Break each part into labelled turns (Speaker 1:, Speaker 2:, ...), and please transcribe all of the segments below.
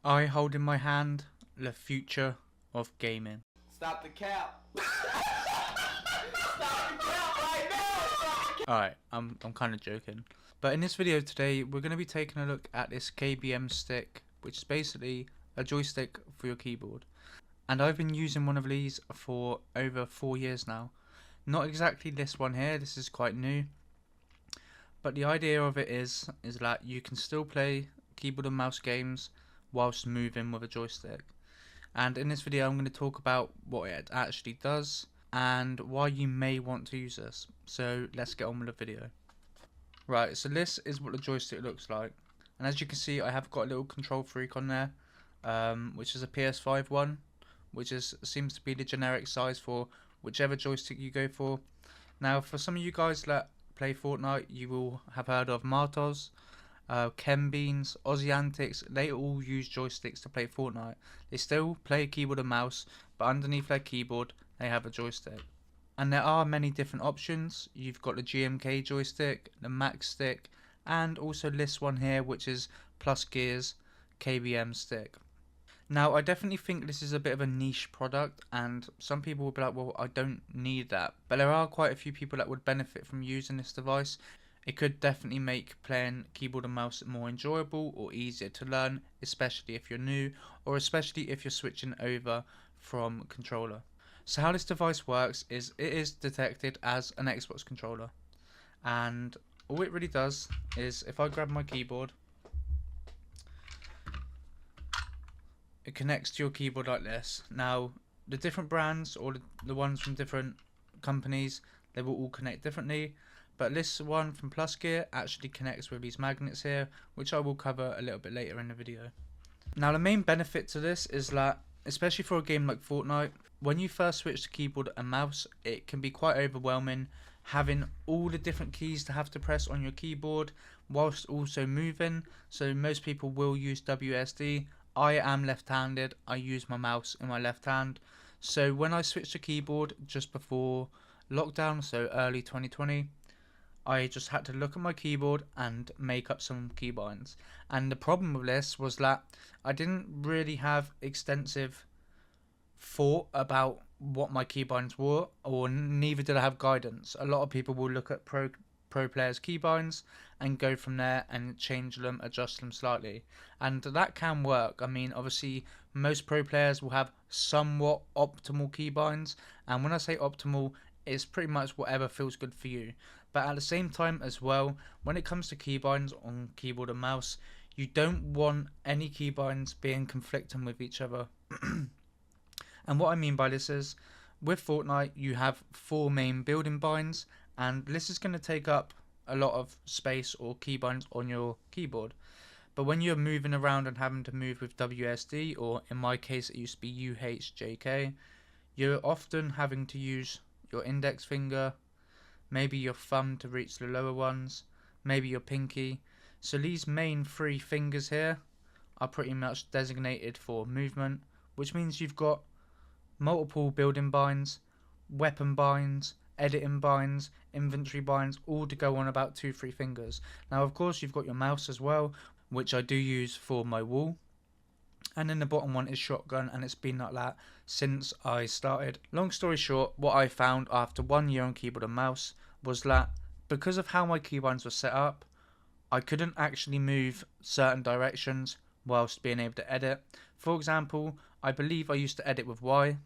Speaker 1: I hold in my hand the future of gaming.
Speaker 2: Stop the cap. Stop the cap right now.
Speaker 1: Alright, I'm kind of joking. But in this video today, we're going to be taking a look at this KBM stick, which is basically a joystick for your keyboard. And I've been using one of these for over 4 years now. Not exactly this one here, this is quite new. But the idea of it is that you can still play keyboard and mouse games whilst moving with a joystick. And in this video I'm going to talk about what it actually does and why you may want to use this. So let's get on with the video. Right, so this is what the joystick looks like. And as you can see, I have got a little control freak on there, which is a PS5 one, which seems to be the generic size for whichever joystick you go for. Now, for some of you guys that play Fortnite, you will have heard of Martos, Chembeans, Aussie Antics. They all use joysticks to play Fortnite. They still play keyboard and mouse, but underneath their keyboard they have a joystick. And there are many different options. You've got the GMK joystick, the Max stick, and also this one here, which is PLUSGEAR's KBM stick. Now, I definitely think this is a bit of a niche product, and some people will be like, well, I don't need that. But there are quite a few people that would benefit from using this device. It could definitely make playing keyboard and mouse more enjoyable or easier to learn, especially if you're new, or especially if you're switching over from controller. So how this device works is it is detected as an Xbox controller, and all it really does is, if I grab my keyboard, it connects to your keyboard like this. Now, the different brands, or the ones from different companies, they will all connect differently, but this one from PLUSGEAR actually connects with these magnets here, which I will cover a little bit later in the video. Now, the main benefit to this is that, especially for a game like Fortnite, when you first switch to keyboard and mouse, it can be quite overwhelming having all the different keys to have to press on your keyboard whilst also moving. So most people will use WSD. I am left-handed, I use my mouse in my left hand. So when I switched to keyboard just before lockdown, so early 2020, I just had to look at my keyboard and make up some keybinds. And the problem with this was that I didn't really have extensive thought about what my keybinds were, or neither did I have guidance. A lot of people will look at pro players' keybinds and go from there and change them, adjust them slightly, and that can work. I mean, obviously most pro players will have somewhat optimal keybinds, and when I say optimal, it's pretty much whatever feels good for you. But at the same time as well, when it comes to keybinds on keyboard and mouse, you don't want any keybinds being conflicting with each other. And what I mean by this is, with Fortnite you have 4 main building binds, and this is going to take up a lot of space or keybinds on your keyboard. But when you're moving around and having to move with WSD, or in my case it used to be UHJK, you're often having to use your index finger, maybe your thumb to reach the lower ones, maybe your pinky. So these main 3 fingers here are pretty much designated for movement, which means you've got multiple building binds, weapon binds, editing binds, inventory binds, all to go on about 2-3 fingers. Now of course you've got your mouse as well, which I do use for my wall, and then the bottom one is shotgun, and it's been like that since I started. Long story short, what I found after 1 year on keyboard and mouse was that because of how my keybinds were set up, I couldn't actually move certain directions whilst being able to edit. For example, I believe I used to edit with Y.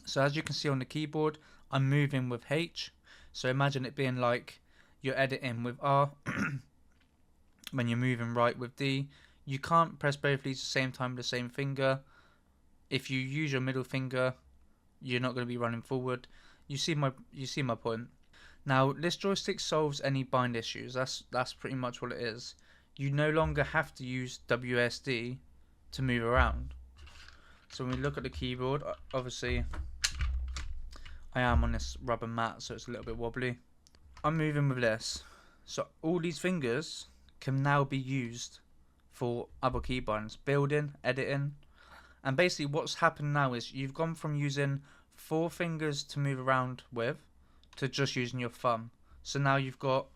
Speaker 1: So as you can see on the keyboard, I'm moving with H. So imagine it being like you're editing with R. When you're moving right with D, you can't press both of these at the same time with the same finger. If you use your middle finger, you're not going to be running forward. You see my point. Now this joystick solves any bind issues. That's pretty much what it is. You no longer have to use WSD to move around. So when we look at the keyboard, obviously I am on this rubber mat, so it's a little bit wobbly. I'm moving with this, so all these fingers can now be used for other keybinds, building, editing. And basically what's happened now is you've gone from using 4 fingers to move around with to just using your thumb. So now you've got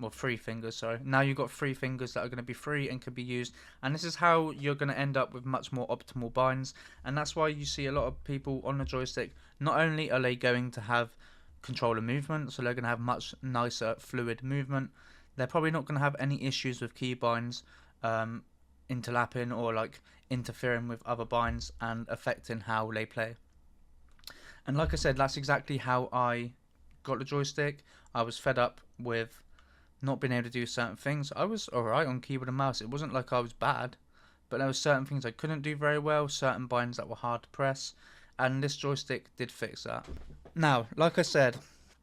Speaker 1: well, 3 fingers, sorry. Now you've got 3 fingers that are going to be free and can be used, and this is how you're going to end up with much more optimal binds. And that's why you see a lot of people on the joystick, not only are they going to have controller movement, so they're going to have much nicer fluid movement, they're probably not going to have any issues with key binds interlapping or like interfering with other binds and affecting how they play. And like I said, that's exactly how I got the joystick. I was fed up with not being able to do certain things. I was alright on keyboard and mouse. It wasn't like I was bad, but there were certain things I couldn't do very well, certain binds that were hard to press, and this joystick did fix that. Now, like I said,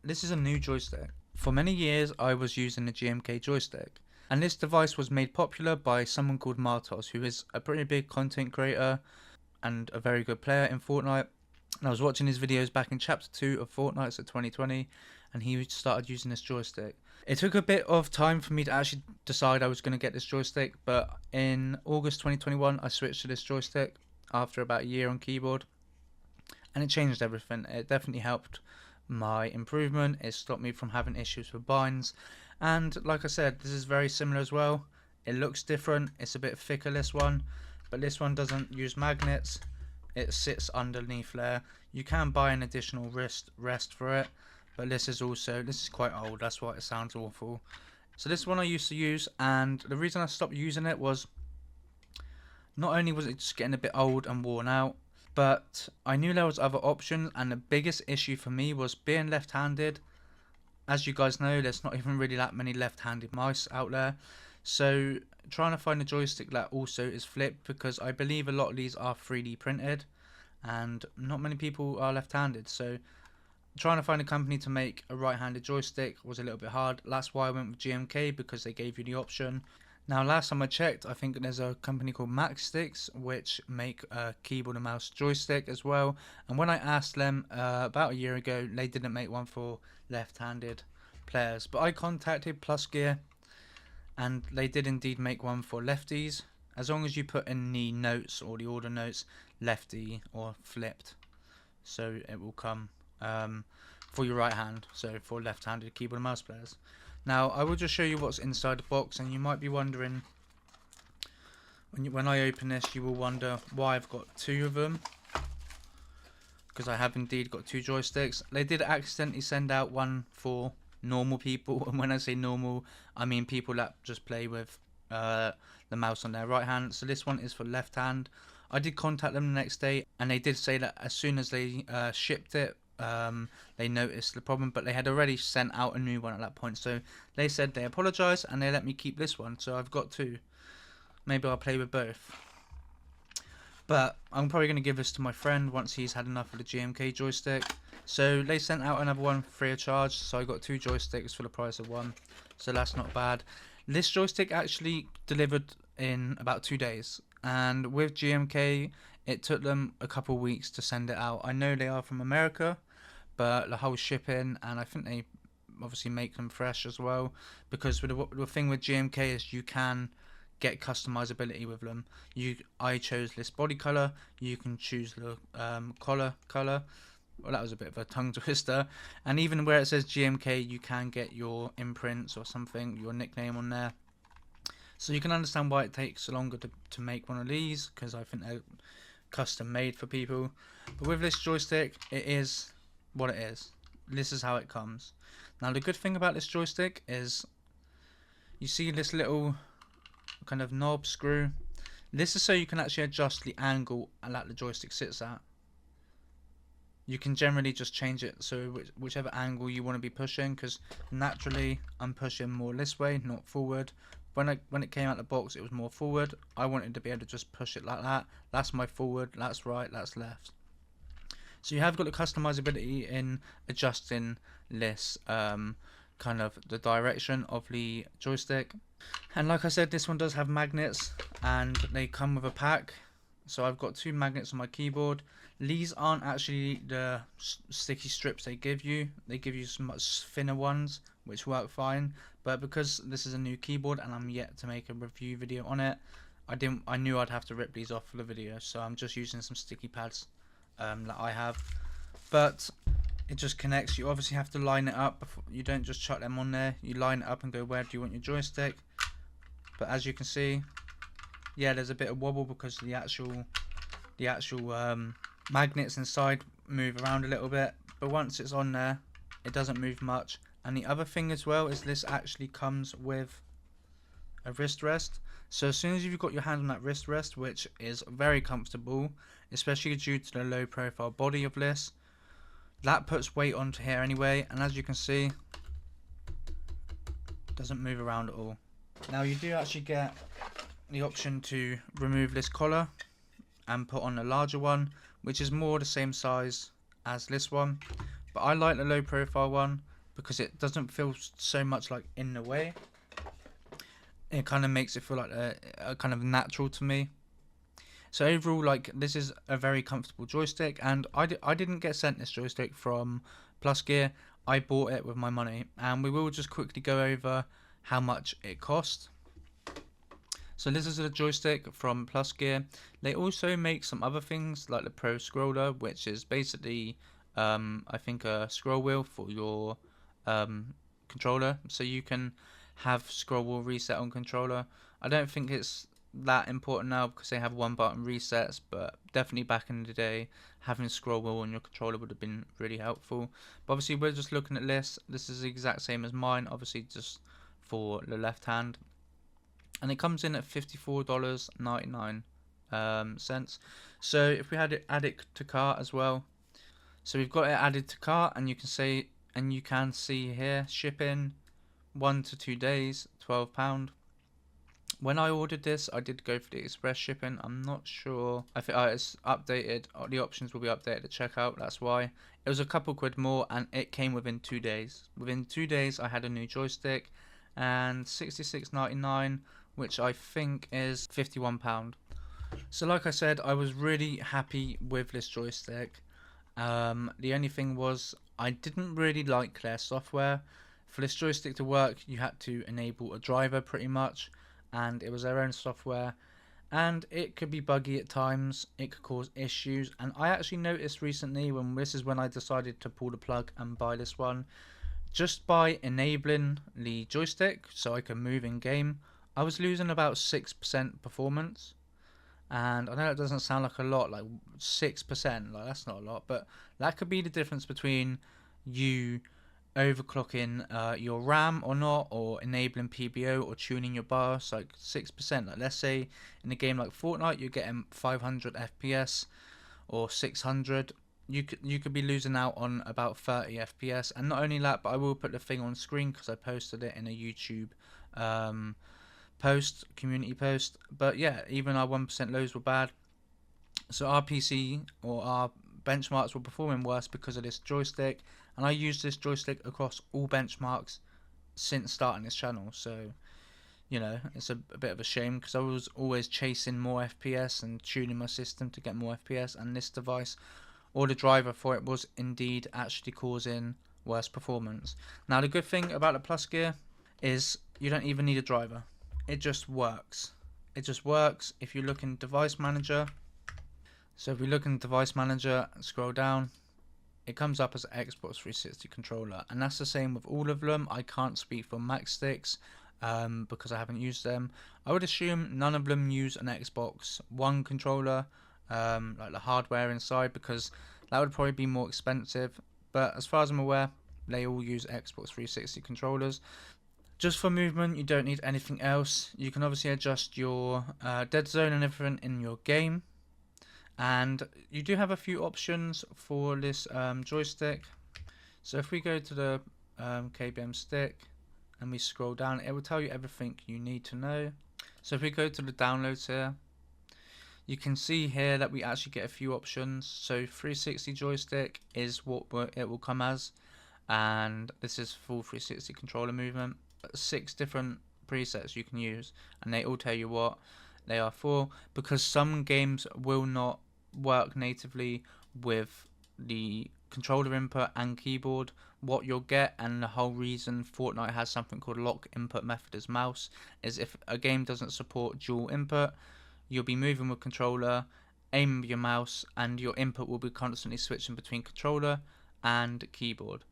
Speaker 1: this is a new joystick. For many years I was using the GMK joystick, and this device was made popular by someone called Martos, who is a pretty big content creator and a very good player in Fortnite. And I was watching his videos back in chapter 2 of Fortnite, so 2020, and he started using this joystick. It took a bit of time for me to actually decide I was going to get this joystick, but in August 2021 I switched to this joystick after about a year on keyboard, and it changed everything. It definitely helped my improvement. It stopped me from having issues with binds, and like I said, this is very similar as well. It looks different, it's a bit thicker, this one, but this one doesn't use magnets. It sits underneath there. You can buy an additional rest for it, but this is quite old, that's why it sounds awful. So this one I used to use, and the reason I stopped using it was not only was it just getting a bit old and worn out, but I knew there was other options, and the biggest issue for me was being left-handed. As you guys know, there's not even really that many left-handed mice out there, so trying to find a joystick that also is flipped, because I believe a lot of these are 3D printed and not many people are left-handed, so trying to find a company to make a right-handed joystick was a little bit hard. That's why I went with GMK, because they gave you the option. Now, last time I checked, I think there's a company called Maxsticks which make a keyboard and mouse joystick as well, and when I asked them about a year ago, they didn't make one for left-handed players, but I contacted PLUSGEAR and they did indeed make one for lefties, as long as you put in the notes or the order notes lefty or flipped, so it will come for your right hand, so for left-handed keyboard and mouse players. Now I will just show you what's inside the box, and you might be wondering, when I open this, you will wonder why I've got 2 of them, because I have indeed got 2 joysticks. They did accidentally send out one for normal people, and when I say normal, I mean people that just play with the mouse on their right hand. So this one is for left hand. I did contact them the next day, and they did say that as soon as they shipped it, they noticed the problem, but they had already sent out a new one at that point, so they said they apologise and they let me keep this one, so I've got 2. Maybe I'll play with both, but I'm probably going to give this to my friend once he's had enough of the GMK joystick. So they sent out another one free of charge, so I got 2 joysticks for the price of 1, so that's not bad. This joystick actually delivered in about 2 days, and with GMK it took them a couple of weeks to send it out. I know they are from America, but the whole shipping, and I think they obviously make them fresh as well, because with the thing with GMK is you can get customizability with them. I chose this body color, you can choose the collar color. Well, that was a bit of a tongue twister. And even where it says GMK, you can get your imprints or something, your nickname on there. So you can understand why it takes longer to make one of these, because I think they're custom made for people. But with this joystick, it is what it is. This is how it comes. Now the good thing about this joystick is you see this little kind of knob screw. This is so you can actually adjust the angle that the joystick sits at. You can generally just change it so whichever angle you want to be pushing, because naturally I'm pushing more this way, not forward. When it came out the box, it was more forward. I wanted to be able to just push it like that. That's my forward, that's right, that's left. So you have got the customizability in adjusting this kind of the direction of the joystick. And like I said, this one does have magnets, and they come with a pack. So I've got 2 magnets on my keyboard. These aren't actually the sticky strips they give you. They give you some much thinner ones, which work fine. But because this is a new keyboard and I'm yet to make a review video on it, I knew I'd have to rip these off for the video. So I'm just using some sticky pads that I have. But it just connects. You obviously have to line it up before, you don't just chuck them on there. You line it up and go, where do you want your joystick? But as you can see, yeah, there's a bit of wobble because the actual magnets inside move around a little bit, but once it's on there, it doesn't move much. And the other thing as well is this actually comes with a wrist rest. So as soon as you've got your hand on that wrist rest, which is very comfortable, especially due to the low profile body of this, that puts weight onto here anyway, and as you can see, it doesn't move around at all. Now you do actually get the option to remove this collar and put on a larger one, which is more the same size as this one, but I like the low profile one because it doesn't feel so much like in the way. It kind of makes it feel like a kind of natural to me. So overall, like, this is a very comfortable joystick, and I didn't get sent this joystick from PLUSGEAR. I bought it with my money, and we will just quickly go over how much it cost. So this is a joystick from PLUSGEAR. They also make some other things like the Pro Scroller, which is basically I think a scroll wheel for your controller, so you can have scroll wheel reset on controller. I don't think it's that important now because they have one button resets, but definitely back in the day having scroll wheel on your controller would have been really helpful. But obviously we're just looking at this. This is the exact same as mine, obviously just for the left hand, and it comes in at $54.99. So if we had it added to cart as well, so we've got it added to cart, and you can see here shipping 1 to 2 days, £12. When I ordered this, I did go for the express shipping. I'm not sure. I think it's updated. The options will be updated at checkout. That's why it was a couple quid more, and it came within 2 days. Within 2 days, I had a new joystick, and $66.99, which I think is £51. So, like I said, I was really happy with this joystick. The only thing was I didn't really like their software. For this joystick to work, you had to enable a driver pretty much, and it was their own software, and it could be buggy at times. It could cause issues, and I actually noticed recently when I decided to pull the plug and buy this one, just by enabling the joystick so I can move in game, I was losing about 6% performance. And I know it doesn't sound like a lot, like 6%, like that's not a lot, but that could be the difference between you overclocking your RAM or not, or enabling PBO or tuning your BIOS. Like 6%, like let's say in a game like Fortnite you're getting 500 FPS or 600, you could be losing out on about 30 FPS. And not only that, but I will put the thing on screen because I posted it in a YouTube community post. But yeah, even our 1% lows were bad, so our PC or our benchmarks were performing worse because of this joystick. And I used this joystick across all benchmarks since starting this channel, so you know, it's a bit of a shame because I was always chasing more FPS and tuning my system to get more FPS, and this device or the driver for it was indeed actually causing worse performance. Now the good thing about the PLUSGEAR is you don't even need a driver. It just works. It just works. If you look in device manager, so if we look in device manager and scroll down, it comes up as an Xbox 360 controller, and that's the same with all of them. I can't speak for Mac sticks because I haven't used them. I would assume none of them use an Xbox One controller, like the hardware inside, because that would probably be more expensive. But as far as I'm aware, they all use Xbox 360 controllers. Just for movement, you don't need anything else. You can obviously adjust your dead zone and everything in your game. And you do have a few options for this joystick. So if we go to the KBM stick and we scroll down, it will tell you everything you need to know. So if we go to the downloads here, you can see here that we actually get a few options. So 360 joystick is what it will come as, and this is full 360 controller movement. 6 different presets you can use, and they all tell you what they are for, because some games will not work natively with the controller input and keyboard. What you'll get, and the whole reason Fortnite has something called lock input method as mouse, is if a game doesn't support dual input, you'll be moving with controller, aim with your mouse, and your input will be constantly switching between controller and keyboard.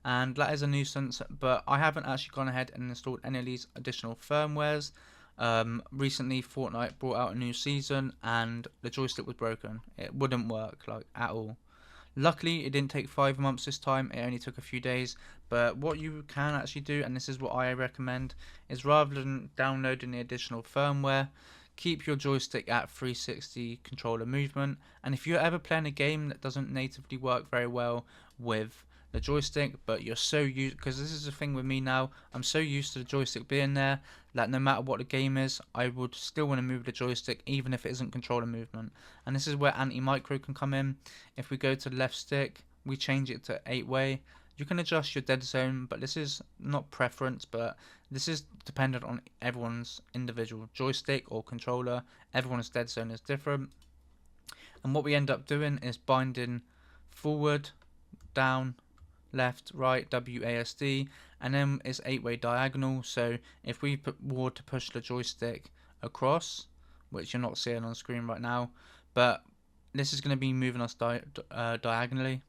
Speaker 1: And that is a nuisance, but I haven't actually gone ahead and installed any of these additional firmwares. Recently Fortnite brought out a new season and the joystick was broken. It wouldn't work like at all. Luckily it didn't take 5 months this time, it only took a few days. But what you can actually do, and this is what I recommend, is rather than downloading the additional firmware, keep your joystick at 360 controller movement. And if you're ever playing a game that doesn't natively work very well with the joystick, but you're so used, because this is the thing with me now, I'm so used to the joystick being there that no matter what the game is, I would still want to move the joystick even if it isn't controller movement. And this is where anti-micro can come in. If we go to the left stick, we change it to 8-way. You can adjust your dead zone, but this is not preference, but this is dependent on everyone's individual joystick or controller. Everyone's dead zone is different. And what we end up doing is binding forward, down, left, right, WASD, and then it's 8-way diagonal. So if we were to push the joystick across, which you're not seeing on screen right now, but this is going to be moving us diagonally.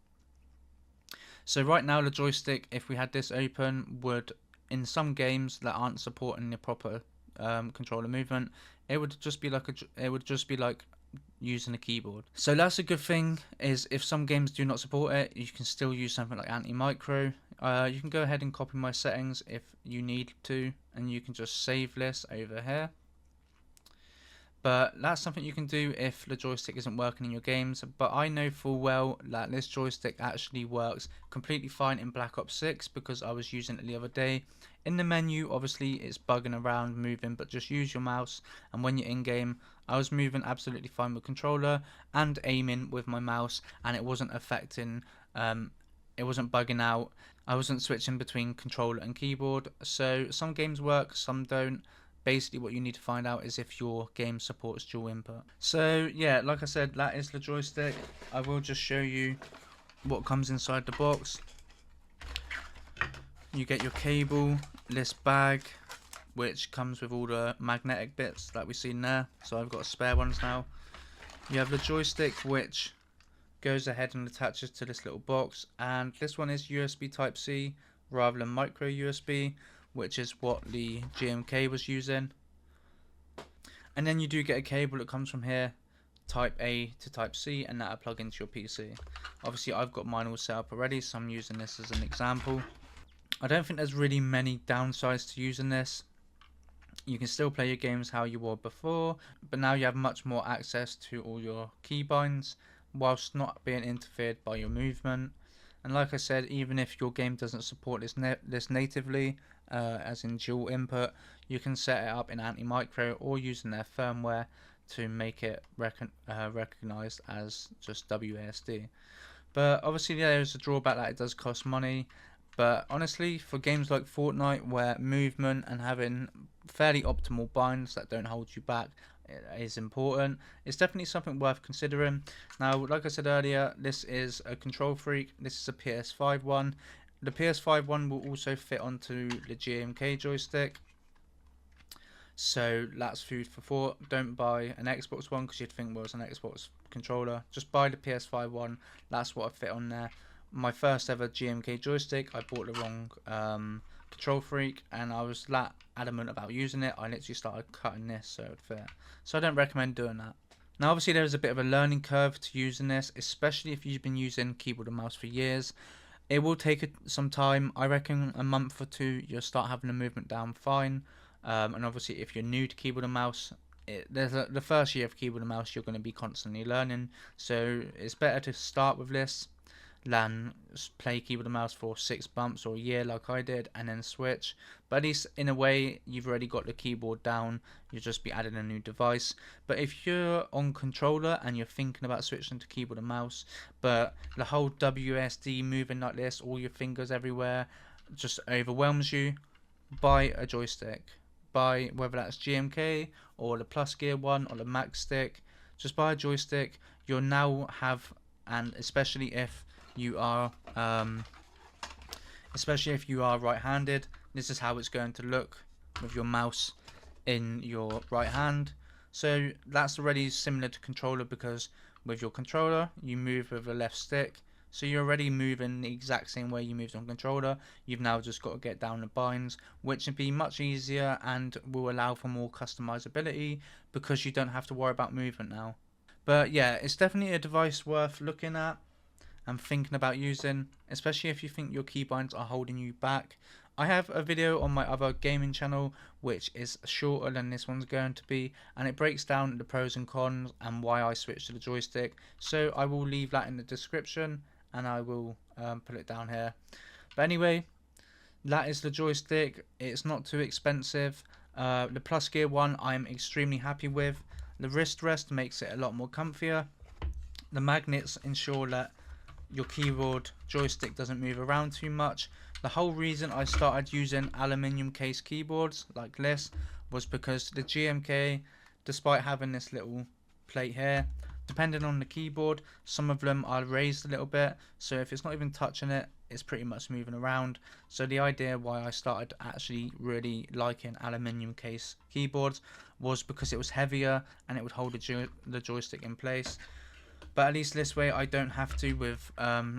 Speaker 1: So right now the joystick, if we had this open, would, in some games that aren't supporting the proper controller movement, it would just be like using a keyboard. So that's a good thing, is if some games do not support it, you can still use something like anti-micro. You can go ahead and copy my settings if you need to, and you can just save this over here. But that's something you can do if the joystick isn't working in your games. But I know full well that this joystick actually works completely fine in Black Ops 6 because I was using it the other day. In the menu, obviously it's bugging around moving, but just use your mouse, and when you're in game, I was moving absolutely fine with controller and aiming with my mouse, and it wasn't affecting, it wasn't bugging out. I wasn't switching between controller and keyboard. So some games work, some don't. Basically what you need to find out is if your game supports dual input. So yeah, like I said, that is the joystick. I will just show you what comes inside the box. You get your cable, this bag, which comes with all the magnetic bits that we've seen there. So I've got spare ones now. You have the joystick, which goes ahead and attaches to this little box, and this one is USB Type-C rather than micro USB, which is what the GMK was using. And then you do get a cable that comes from here, Type A to Type C, and that'll plug into your PC. Obviously I've got mine all set up already, so I'm using this as an example. I don't think there's really many downsides to using this. You can still play your games how you were before, but now you have much more access to all your keybinds whilst not being interfered by your movement. And like I said, even if your game doesn't support this natively, as in dual input, you can set it up in anti-micro or using their firmware to make it recognized as just WASD. But obviously there's a drawback that it does cost money. But honestly, for games like Fortnite, where movement and having fairly optimal binds that don't hold you back is important, it's definitely something worth considering. Now, like I said earlier, this is a Control Freak. This is a PS5 one. The PS5 one will also fit onto the GMK joystick. So that's food for thought. Don't buy an Xbox one because you'd think, well, it's an Xbox controller. Just buy the PS5 one. That's what I fit on there. My first ever GMK joystick, I bought the wrong Control Freak, and I was that adamant about using it, I literally started cutting this so it would fit. So I don't recommend doing that. Now obviously there is a bit of a learning curve to using this, especially if you've been using keyboard and mouse for years. It will take some time. I reckon a month or two you'll start having the movement down fine. And obviously if you're new to keyboard and mouse, the first year of keyboard and mouse you're going to be constantly learning. So it's better to start with this than play keyboard and mouse for 6 months or a year like I did and then switch. But at least in a way you've already got the keyboard down, you'll just be adding a new device. But if you're on controller and you're thinking about switching to keyboard and mouse, but the whole WSD moving like this, all your fingers everywhere, just overwhelms you, buy a joystick. Buy, whether that's GMK or the PLUSGEAR one or the MAG stick, just buy a joystick. You'll now have, and especially if you are right-handed, this is how it's going to look with your mouse in your right hand. So that's already similar to controller, because with your controller you move with the left stick, So you're already moving the exact same way you moved on controller. You've now just got to get down the binds, which would be much easier and will allow for more customizability because you don't have to worry about movement now. But yeah, it's definitely a device worth looking at and thinking about using, especially if you think your keybinds are holding you back. I have a video on my other gaming channel which is shorter than this one's going to be, and it breaks down the pros and cons and why I switched to the joystick, so I will leave that in the description and I will put it down here. But anyway, that is the joystick. It's not too expensive. The PLUSGEAR one I'm extremely happy with. The wrist rest makes it a lot more comfier. The magnets ensure that your keyboard joystick doesn't move around too much. The whole reason I started using aluminium case keyboards like this was because the GMK, despite having this little plate here, depending on the keyboard, some of them are raised a little bit, so if it's not even touching it, it's pretty much moving around. So the idea why I started actually really liking aluminium case keyboards was because it was heavier and it would hold the joystick in place. But at least this way I don't have to with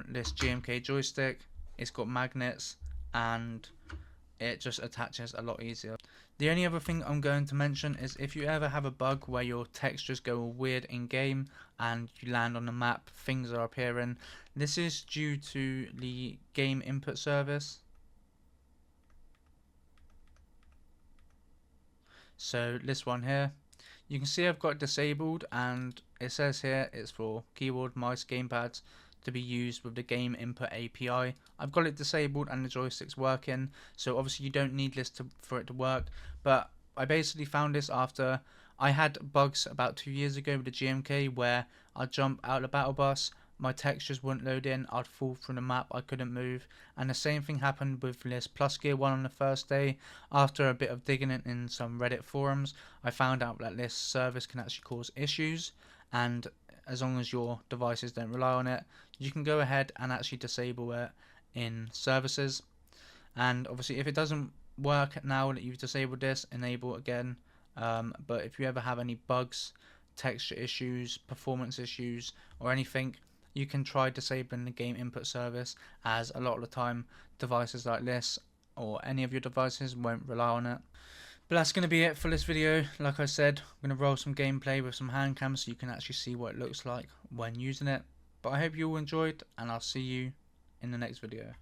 Speaker 1: this GMK joystick. It's got magnets and it just attaches a lot easier. The only other thing I'm going to mention is if you ever have a bug where your textures go all weird in game and you land on the map, things are appearing. This is due to the game input service. So this one here, you can see I've got it disabled, and it says here it's for keyboard, mouse, gamepads to be used with the game input API. I've got it disabled and the joystick's working, so obviously you don't need this for it to work, but I basically found this after I had bugs about 2 years ago with the GMK where I'd jump out of the battle bus, my textures wouldn't load in, I'd fall through the map, I couldn't move, and the same thing happened with this PLUSGEAR one on the first day. After a bit of digging in some Reddit forums, I found out that this service can actually cause issues, and as long as your devices don't rely on it, you can go ahead and actually disable it in services. And obviously if it doesn't work now that you've disabled this, enable it again. But if you ever have any bugs, texture issues, performance issues or anything, you can try disabling the game input service, as a lot of the time devices like this or any of your devices won't rely on it. But that's going to be it for this video. Like I said, I'm going to roll some gameplay with some hand cams so you can actually see what it looks like when using it. But I hope you all enjoyed, and I'll see you in the next video.